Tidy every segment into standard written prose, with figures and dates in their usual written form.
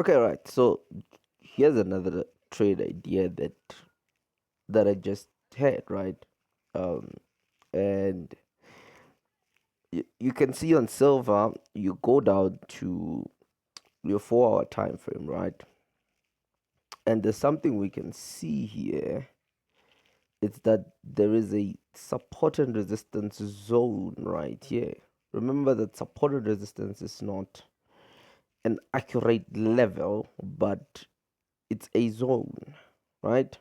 Okay, right. So here's another trade idea that I just had, right? Um, and you can see on silver, you go down to your 4 hour time frame, right? And there's something we can see here. It's that there is a support and resistance zone right here. Remember that support and resistance is not an accurate level, but it's a zone, right?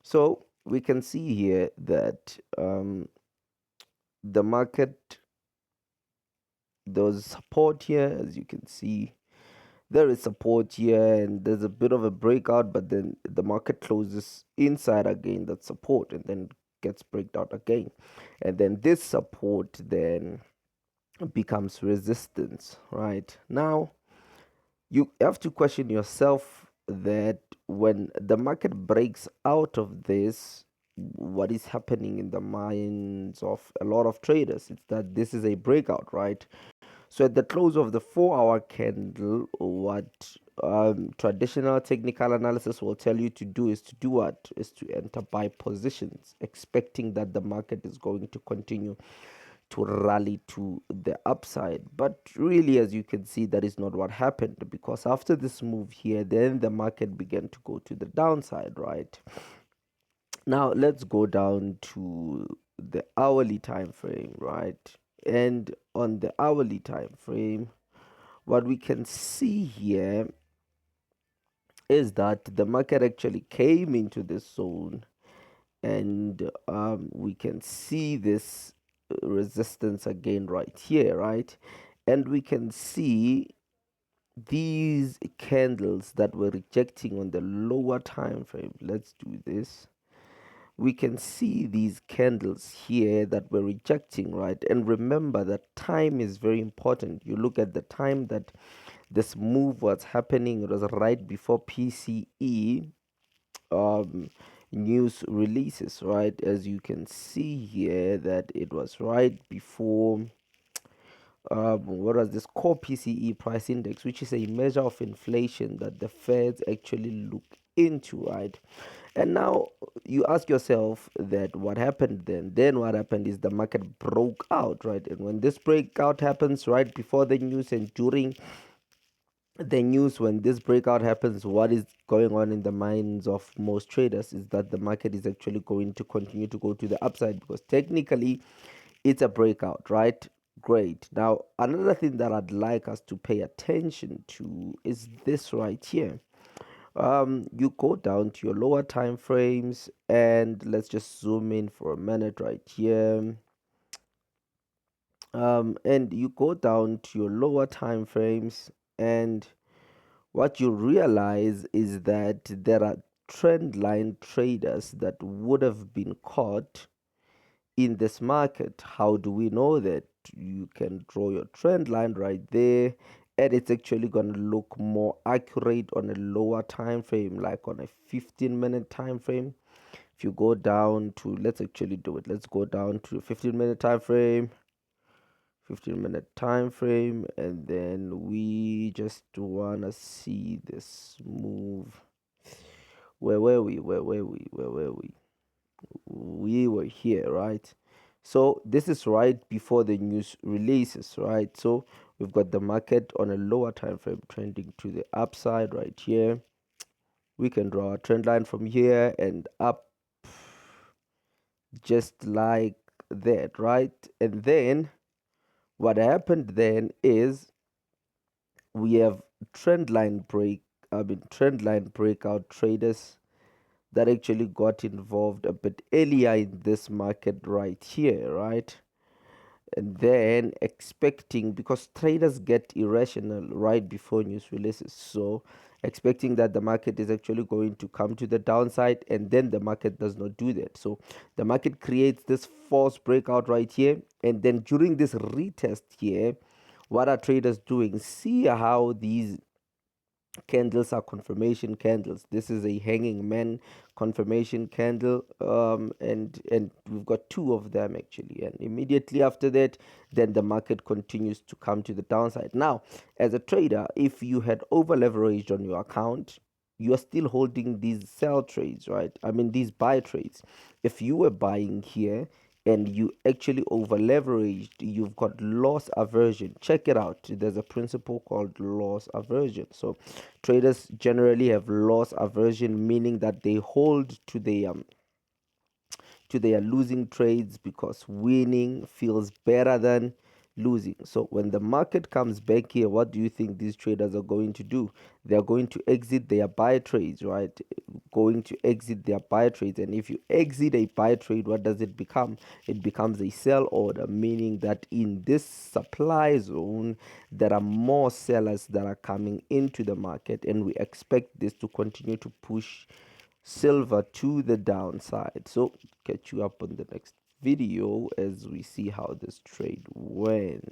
So we can see here that the market, there was support here, as you can see. There is support here, and there's a bit of a breakout, but then the market closes inside again that support and then gets breaked out again. And then this support then becomes resistance, right? Now, you have to question yourself that when the market breaks out of this, what is happening in the minds of a lot of traders? It's that this is a breakout, right? So at the close of the 4 hour candle, what traditional technical analysis will tell you to do is to do what? Is to enter buy positions, expecting that the market is going to continue to rally to the upside. But really, as you can see, that is not what happened, because after this move here, then the market began to go to the downside, right? Now let's go down to the hourly time frame, right? And on the hourly time frame, what we can see here is that the market actually came into this zone, and we can see this resistance again right here, right? And we can see these candles that were rejecting on the lower time frame. Let's do this. We can see these candles here that we're rejecting, right? And remember that time is very important. You look at the time that this move was happening, it was right before PCE um news releases, right? As you can see here, that it was right before what was this core PCE price index, which is a measure of inflation that the feds actually look into, right? And now you ask yourself that what happened then what happened is the market broke out, right? And when this breakout happens right before the news and during the news, when this breakout happens, what is going on in the minds of most traders is that the market is actually going to continue to go to the upside, because technically it's a breakout, right? Great. Now, another thing that I'd like us to pay attention to is this right here. You go down to your lower time frames, and let's just zoom in for a minute right here. And you go down to your lower time frames, and what you realize is that there are trend line traders that would have been caught in this market. How do we know that? You can draw your trend line right there, and it's actually going to look more accurate on a lower time frame, like on a 15-minute time frame. If you go down to, let's actually do it, let's go down to a 15-minute time frame, 15-minute time frame, and then we just want to see this move. Where were we? We were here, right? So this is right before the news releases, right? So we've got the market on a lower time frame trending to the upside right here. We can draw a trend line from here and up, just like that, right? And then what happened then is we have trend line breakout traders that actually got involved a bit earlier in this market right here, right? And then expecting, because traders get irrational right before news releases, so expecting that the market is actually going to come to the downside, and then the market does not do that. So the market creates this false breakout right here, and then during this retest here, what are traders doing? See how these Candles are confirmation candles. This is a hanging man confirmation candle, and we've got two of them actually. And immediately after that, then the market continues to come to the downside. Now, as a trader, if you had over leveraged on your account, you are still holding these sell trades, right? I mean, these buy trades. If you were buying here and you actually over leveraged, you've got loss aversion. Check it out. There's a principle called loss aversion. So traders generally have loss aversion, meaning that they hold to their losing trades because winning feels better than losing. So when the market comes back here, what do you think these traders are going to do? They are going to exit their buy trades, right? Going to exit their buy trades. And if you exit a buy trade, what does it become? It becomes a sell order, meaning that in this supply zone, there are more sellers that are coming into the market, and we expect this to continue to push silver to the downside. So catch you up on the next video as we see how this trade went.